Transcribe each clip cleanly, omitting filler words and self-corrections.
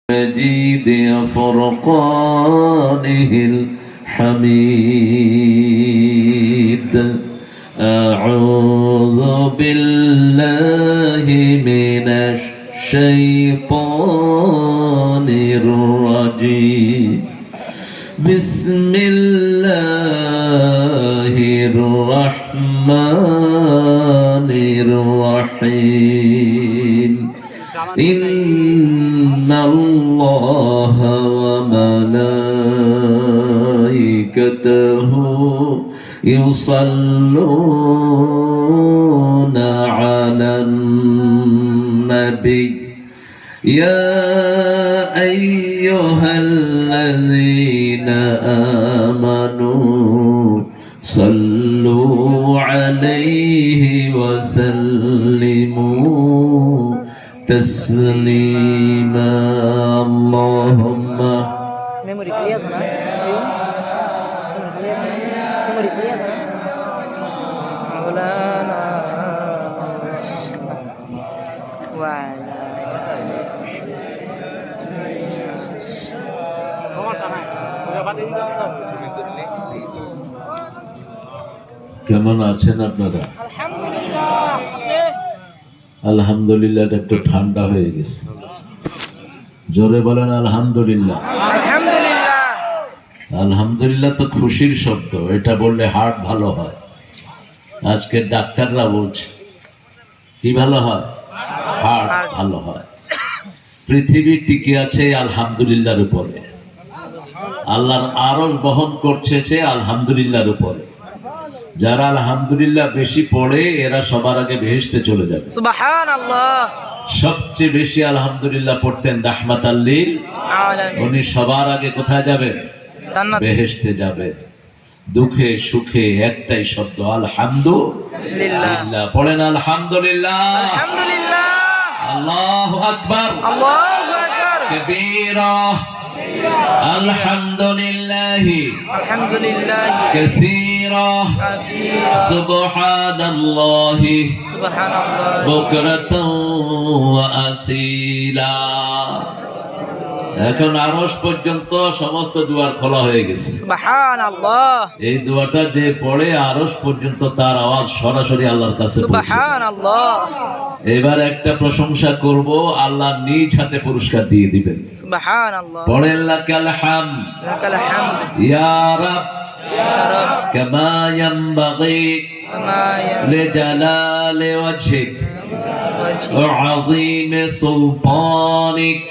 مجيد فرقانه الحميد. أعوذ بالله من الشيطان الرجيم. بسم الله الرحمن الرحيم. إن الله وملائكته يصلون على النبي يا أيها الذين آمنوا صلوا عليه وسلموا تسليما. اللهم memory clear na ayun memory clear na wala na কেমন আছেন আপনারা? আলহামদুলিল্লাহ। একটু ঠান্ডা হয়ে গেছে, জোরে বলেন আলহামদুলিল্লাহ। আলহামদুলিল্লাহ তো খুশির শব্দ, এটা বললে হার্ট ভালো হয়। আজকে ডাক্তাররা বলছে কি ভালো হয়? হার্ট ভালো হয়। পৃথিবী টিকে আছে আলহামদুলিল্লাহর উপরে, আল্লাহর আরশ বহন করছে আলহামদুলিল্লাহর উপরে। যারা আলহামদুলিল্লাহ বেশি পড়ে এরা সবার আগে বেহেশতে চলে যাবে। সুবহানাল্লাহ। সবচেয়ে বেশি আলহামদুলিল্লাহ পড়তেন রাহমাতাল লিল আলামিন। উনি সবার আগে কোথায় যাবেন? জান্নাত, বেহেশতে যাবেন। দুঃখে সুখে একটাই শব্দ আলহামদুলিল্লাহ। পড়েন আলহামদুলিল্লাহ, আলহামদুলিল্লাহ। আল্লাহু আকবার, আল্লাহু আকবার কবীরা। আলহামদুলিল্লাহি আলহামদুলিল্লাহি কাসীরা সুবহানাল্লাহি সুবহানাল্লাহি বুকরাতাও ওয়া আসীলা। এখন আরশ পর্যন্ত সমস্ত দুয়ার খোলা হয়ে গেছে। সুবহানাল্লাহ। এই দোয়াটা যে পড়ে আরশ পর্যন্ত তার আওয়াজ সরাসরি আল্লাহর কাছে পৌঁছে। সুবহানাল্লাহ। এবার একটা প্রশংসা করব, আল্লাহ নিজ হাতে পুরস্কার দিয়ে দিবেন। সুবহানাল্লাহ। পড়েন লাকাল হামদ, লাকাল হামদ ইয়া রাব, ইয়া রাব কামা ইয়ানবাগি লিজালালি ওয়াজহিক ওয়া আযীমি সুলতানিক।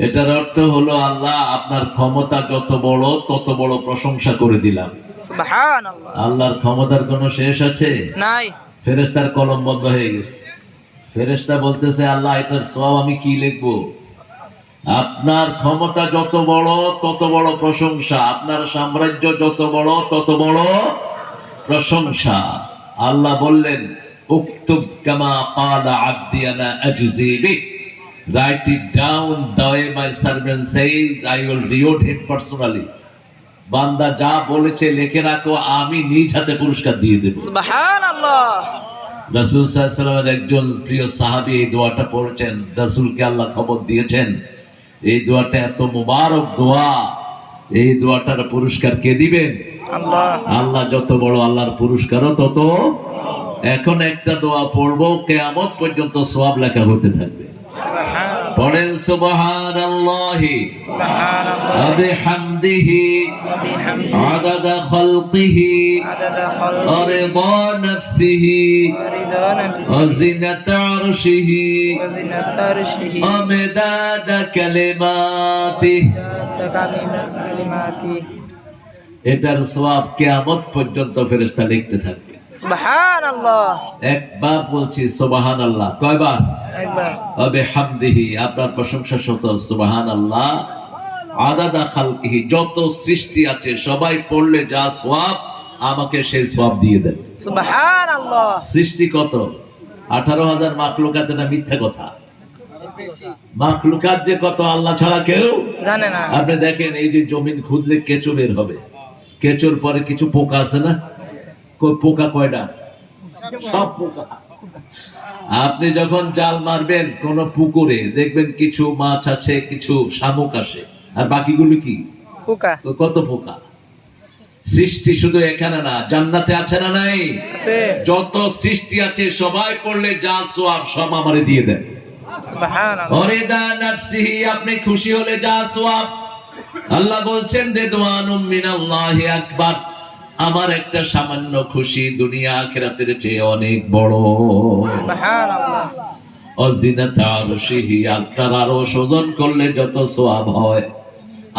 এটার অর্থ হলো আল্লাহ আপনার ক্ষমতা যত বড় তত বড় প্রশংসা করে দিলাম। সুবহানাল্লাহ। আল্লাহর ক্ষমতার কোনো শেষ আছে? নাই। ফেরেশতার কলম বন্ধ হয়ে গেছে। ফেরেশতা বলতেছে আল্লাহ এটার সওয়াব আমি কি লিখবো? আপনার ক্ষমতা যত বড় তত বড় প্রশংসা, আপনার সাম্রাজ্য যত বড় তত বড় প্রশংসা। আল্লাহ বললেন উক্তুব কামা ক্বালা আবদি আনা আজজি বিহি। Write it down the way my servant says, I will reward him personally. বান্দা যা বলেছে লিখে রাখো, আমি নিজ হাতে পুরস্কার দিয়ে দেব। সুবহানাল্লাহ। রাসূল সাল্লাল্লাহু আলাইহি ওয়াসাল্লামের একজন প্রিয় সাহাবী এই দোয়াটা পড়েছেন, রাসূলকে আল্লাহ খবর দিয়েছেন এই দোয়াটা এত মুবারক দোয়া, এই দোয়াটার পুরস্কার কে দিবেন? আল্লাহ। আল্লাহ যত বড়, আল্লাহর পুরস্কারও তত। এখন একটা দোয়া পড়বো, কিয়ামত পর্যন্ত সওয়াব লেখা হতে থাকবে। পড়েন সুবহানাল্লাহি ওয়া বিহামদিহি আদাদা খালকিহি ওয়া রিদা নাফসিহি ওয়া জিনাতা আরশিহি ওয়া মিদাদা কালিমাতিহি। এটার সওয়াব কিয়ামত পর্যন্ত ফেরেশতা লিখতে থাকবে। সুবহানাল্লাহ। একবার বলছি সুবহানাল্লাহ, কয়বার? একবার। ওয়া বিহামদিহি, আপনার প্রশংসা শত সুবহানাল্লাহ। আদাদা খালকিহি, যত সৃষ্টি আছে সবাই পড়লে যা সওয়াব আমাকে সেই সওয়াব দিয়ে দেন। সুবহানাল্লাহ। সৃষ্টি কত? 18,000 মাখলুকাত। না মিথ্যা কথা? মাখলুকাত যে কত আল্লাহ ছাড়া কেউ জানে না। আপনি দেখেন এই যে জমিন খুদলে কেঁচো বের হবে, কেঁচোর পরে কিছু পোকা আছে না? পোকা কয়টা? সব পোকা। আপনি যখন জাল মারবেন কোন পুকুরে, দেখবেন কিছু মাছ আছে, কিছু শামুক আসে, আর বাকিগুলো কি পোকা। তো কত পোকা। সৃষ্টি শুধু এখানে না, জান্নাতে আছে না নাই? আছে। যত সৃষ্টি আছে সবাই পড়লে যা সওয়াব সব আমারে দিয়ে দেন। সুবহানাল্লাহ। ওরিদা নাফসিহি, আপনি খুশি হলে যা সওয়াব। আল্লাহ বলছেন রিদওয়ানুম মিনাল্লাহি আকবার, আমার একটা সামান্য খুশি দুনিয়া আখিরাতের চেয়ে অনেক বড়। সুবহানাল্লাহ। অজিনাত আরশিহি, আল্লাহর আরশ ওজন করলে যত সওয়াব হয়,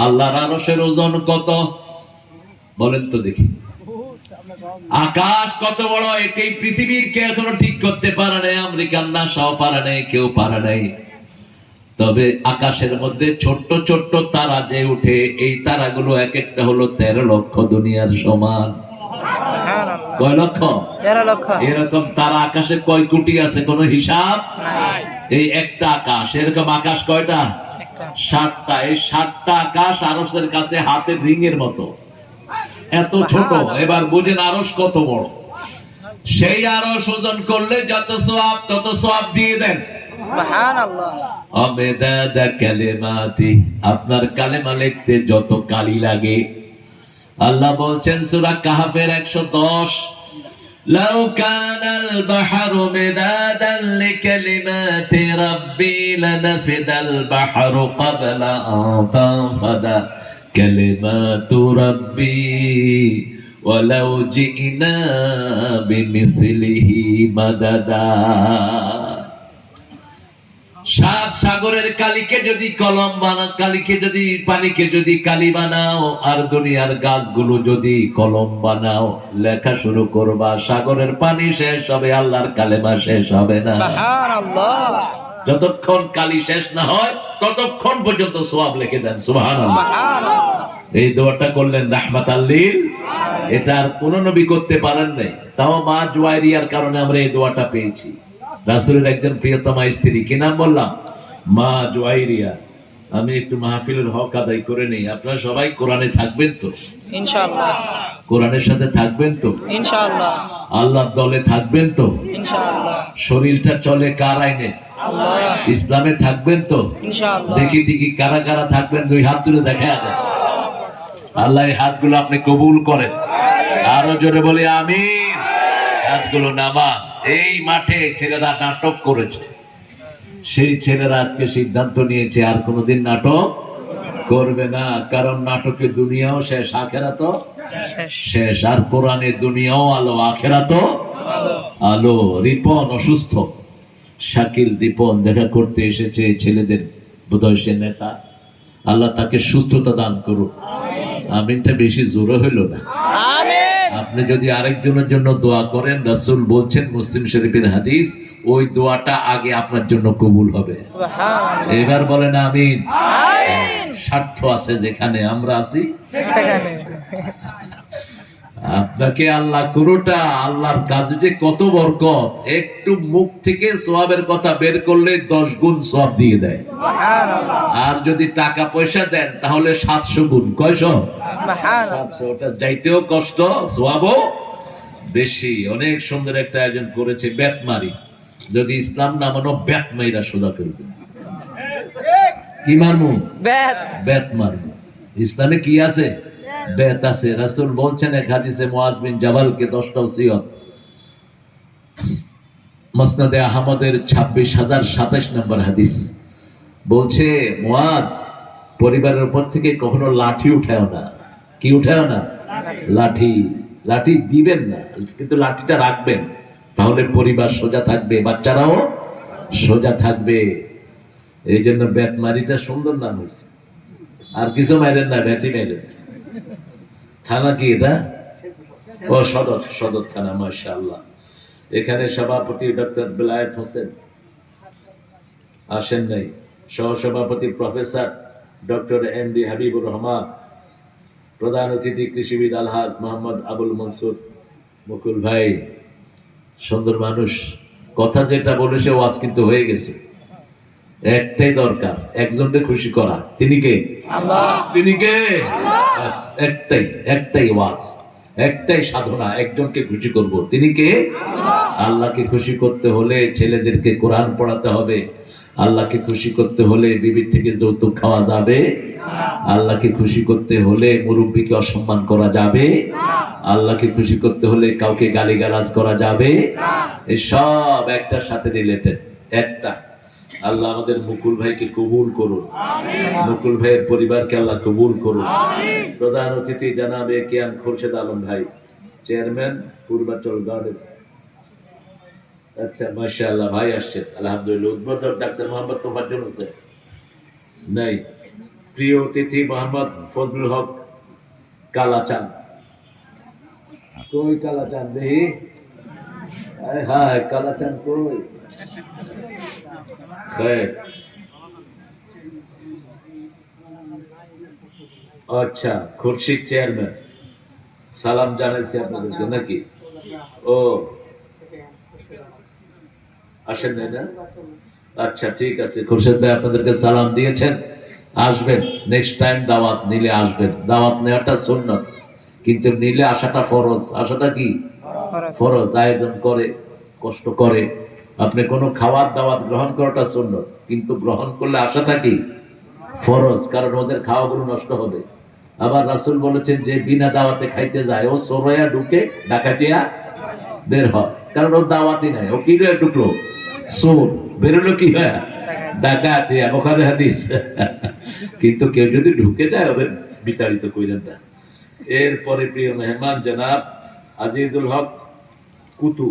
আল্লাহর আরশের ওজন কত বলেন তো দেখি? আকাশ কত বড়, এটাই পৃথিবীর কে এখনো ঠিক করতে পারে নাই, আমেরিকান নাসাও পারে নাই, কেউ পারে নাই। তবে আকাশের মধ্যে ছোট্ট ছোট্ট তারা যে উঠে, এই তারাগুলো এক একটা হলো 13 লক্ষ দুনিয়ার সমান। কয় লক্ষ? 13 লক্ষ। এরকম তারা আকাশে কয় কোটি আছে কোনো হিসাব নাই। এই একটা আকাশ, এরকম আকাশ কয়টা? 7টা। এই 7টা আকাশ আরশের কাছে হাতের রিংয়ের মতো, এত ছোট। এবার বুঝেন আরশ কত বড়। সেই আরশ ওজন করলে যত সওয়াব তত সওয়াব দিয়ে দেন। সুবহানাল্লাহ। আমেদাদা কালিমাতি, আপনার কালেমা লিখতে যত কালি লাগে। আল্লাহ বলছেন সূরা কাহফের 110, লাউ কানাল বাহরু মিদাদান লিকালিমাতি রাব্বি লানাফিদাল বাহরু ক্বাবলা আন তানফাদা কালিমাতু রাব্বি ওয়ালাউ জিনা বিমিসলিহি মাদাদা। 7 সাগরের কালিকে যদি কলম বানাও, কালিকে যদি পানিকে যদি কালি বানাও, আর দুনিয়ার গাছগুলো যদি কলম বানাও, লেখা শুরু করবা, সাগরের পানি শেষ হবে, আল্লাহর কালেমা শেষ হবে না। সুবহানাল্লাহ। যতক্ষণ কালি শেষ না হয় ততক্ষণ পর্যন্ত সওয়াব লিখে দেন। সুবহানাল্লাহ। এই দোয়াটা করলেন রাহমাতাল লিল, এটা আর কোন নবী করতে পারেন নাই। তাও মা জুয়াইরিয়ার কারণে আমরা এই দোয়াটা পেয়েছি। রাসূলের একজন প্রিয়তমা স্ত্রী, কি নাম বললাম? মা জুয়াইরিয়া। আমি একটু মাহফিলের হক আদায় করে নেই। আপনারা সবাই কোরআনে থাকবেন তো? ইনশাআল্লাহ। কোরআনের সাথে থাকবেন তো? ইনশাআল্লাহ। আল্লাহর দলে থাকবেন তো? ইনশাআল্লাহ। শরীরটা চলে কার আইনে? আল্লাহ। ইসলামে থাকবেন তো? ইনশাআল্লাহ। দেখি দেখি কারা কারা থাকবেন, 2 হাত তুলে দেখা দেন। আল্লাহ এই হাতগুলো আপনি কবুল করেন। আরো জোরে বলি আমিন। হাতগুলো নামা। এই মাঠে ছেলেরা নাটক করেছে, সেই ছেলেরা আজকে সিদ্ধান্ত নিয়েছে আর কোনোদিন নাটক করবে না। কারণ নাটকের দুনিয়াও শেষ, আখেরাতও শেষ। আর কোরআনের দুনিয়াও আলো, আখেরাতও আলো। রিপন অসুস্থ, শাকিল দীপন দেখা করতে এসেছে, ছেলেদের বোধহয় সে নেতা। আল্লাহ তাকে সুস্থতা দান করুন। আমিনটা বেশি জোরে হইল না। আপনি যদি আরেকজনের জন্য দোয়া করেন, রাসূল বলছেন মুসলিম শরীফের হাদিস, ওই দোয়াটা আগে আপনার জন্য কবুল হবে। সুবহানাল্লাহ। এবার বলেন আমিন। আমিন। স্বার্থ আছে যেখানে, আমরা আছি সেখানে। আপনাকে আল্লাহ পুরোটা, আল্লাহর কাজে যে কত বরকত। একটু মুখ থেকে সওয়াবের কথা বের করলে 10 গুণ সওয়াব দিয়ে দেয়। সুবহানাল্লাহ। আর যদি টাকা পয়সা দেন তাহলে 700 গুণ। কয়শো? সুবহানাল্লাহ। 700। ওটা যাইতেও কষ্ট, সওয়াবও বেশি। অনেক সুন্দর একটা আয়োজন করেছে, বেতমারি। যদি ইসলাম না মানো, বেতমাইরা সোজা করে দেন। কি মারমু? বেত মারমু। ইসলামে কি আছে? বেত আছে। রাসূল বলছেন এক হাদিসে, মুআজ বিন জাবালকে 10টা ওসিয়ত। মুসনাদে আহমদের 26,027 নম্বর হাদিস বলছে, মুআজ, পরিবারের উপর থেকে কখনো লাঠি উঠাও না। কি উঠাও না? লাঠি। লাঠি দিবেন না, কিন্তু লাঠিটা রাখবেন, তাহলে পরিবার সোজা থাকবে, বাচ্চারাও সোজা থাকবে। এই জন্য বেতমারিটা সুন্দর নাম হয়েছে। আর কিছু মাইরেন না, বেতই মাইরেন। থানা কি এটা? ও সদর থানা। মাশাআল্লাহ। এখানে সভাপতি ডক্টর বেলায়েত হোসেন আসেন নাই, সহসভাপতি professor doctor MD Habibur Rahman, প্রধান অতিথি কৃষিবিদ আলহাজ মোহাম্মদ আবুল মনসুর মুকুল ভাই। সুন্দর মানুষ, কথা যেটা বলেছে ওয়াজ কিন্তু হয়ে গেছে। একটাই দরকার, একজনকে খুশি করা। তিনি কে? আল্লাহ। তিনি কে? একটাই ওয়াজ। একটাই সাধনা, একজনকে খুশি করব, তিনি কে? আল্লাহকে খুশি করতে হলে ছেলেদেরকে কোরআন পড়াতে হবে। আল্লাহকে খুশি করতে হলে বিবির থেকে যৌতুক খাওয়া যাবে। আল্লাহকে খুশি করতে হলে মুরব্বীকে অসম্মান করা যাবে। আল্লাহকে খুশি করতে হলে কাউকে গালিগালাজ করা যাবে। এই সব একটার সাথে রিলেটেড। একটা, আল্লাহ আমাদের মুকুল ভাইকে কবুল করুন, মুকুল ভাইয়ের পরিবারকে আল্লাহ কবুল করুন। প্রধান অতিথি জানাবে কেয়াম খোরশেদ আলম ভাই, চেয়ারম্যান পূর্বাচল গার্ডেন। আচ্ছা, মাশাআল্লাহ, ভাই আসছেন আলহামদুলিল্লাহ। উদ্বোধক ডাক্তার মোহাম্মদ তোফাজ্জল হোসেন নাই। প্রিয় অতিথি মোহাম্মদ ফজলুল হক কালাচান। কই কালাচান দেখি? হায় কালাচান কই? আচ্ছা, খুরশিদ চেয়ারম্যান, সালাম জানাইছি আপনাদেরকে নাকি? ও আসেন নাই না? আচ্ছা ঠিক আছে, খুরশিদ ভাই আপনাদেরকে সালাম দিয়েছেন, আসবেন নেক্সট টাইম। দাওয়াত নিলে আসবেন, দাওয়াত নেওয়াটা সুন্নাত, কিন্তু নিলে আসাটা ফরজ। আসাটা কি ফরজ? আয়োজন করে, কষ্ট করে। আপনি কোনো খাওয়ার দাওয়াত গ্রহণ করাটা সুন্নাত, কিন্তু গ্রহণ করলে আসাটা কি ফরজ, কারণ ওদের খাওয়াগুলো নষ্ট হবে। আবার রাসূল বলেছেন যে বিনা দাওয়াতে খাইতে যায় ও সরয়া ঢুকে ডাকাতিয়া বের হয়, কারণ ওর দাওয়াতই নাই। ও কি ঢুকলো? চোর, বেরোলো কি হয়? ডাকাতিয়া। বুখারী হাদিস। কিন্তু কেউ যদি ঢুকে যায় ওদের বিতাড়িত কইলেন না। এরপরে প্রিয় মেহমান জনাব আজিজুল হক কুতু।